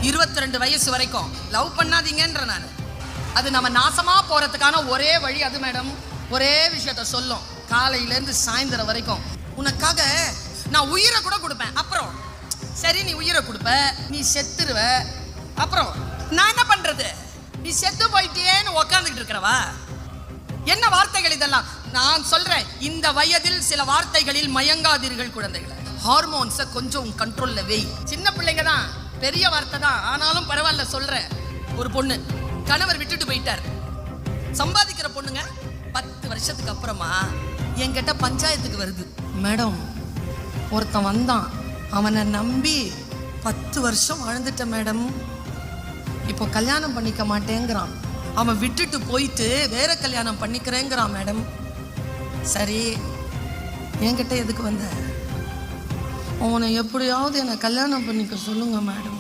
22 வயசு வரைக்கும் லவ் பண்ணாதீங்கன்ற நான். அது நம்ம நாசமா போறதுக்கான ஒரே வழி அது மேடம். ஒரே விஷயத்த சொல்லும், காலையிலேருந்து சாயந்தரம் வரைக்கும் உனக்காக நான் உயிரை கூட கொடுப்பேன். அப்புறம் சரி நீ உயிரை கொடுப்ப, நீ செத்துருவ, அப்புறம் நான் என்ன பண்றது? நீ செத்து போயிட்டேன்னு உக்காந்துக்கிட்டு இருக்கிறவா? என்ன வார்த்தைகள் இதெல்லாம்? நான் சொல்றேன், இந்த வயதில் சில வார்த்தைகளில் மயங்காதீர்கள் குழந்தைகளை. ஹார்மோன்ஸை கொஞ்சம் கண்ட்ரோல்ல வை. சின்ன பிள்ளைங்க தான், பெரிய வார்த்தை தான், ஆனாலும் பரவாயில்ல சொல்றேன். ஒரு பொண்ணு கணவர் விட்டுட்டு போயிட்டார், சம்பாதிக்கிற பொண்ணுங்க 10 வருஷத்துக்கு அப்புறமா என்கிட்ட பஞ்சாயத்துக்கு வருது, மேடம் ஒருத்தன் வந்தான், அவனை நம்பி 10 வருஷம் வாழ்ந்துட்ட மேடம், இப்போ கல்யாணம் பண்ணிக்க மாட்டேங்கிறான், அவன் விட்டுட்டு போயிட்டு வேற கல்யாணம் பண்ணிக்கிறேங்கிறான் மேடம். சரி என்கிட்ட எதுக்கு வந்த? அவனை எப்படியாவது என்னை கல்யாணம் பண்ணிக்க சொல்லுங்க மேடம்.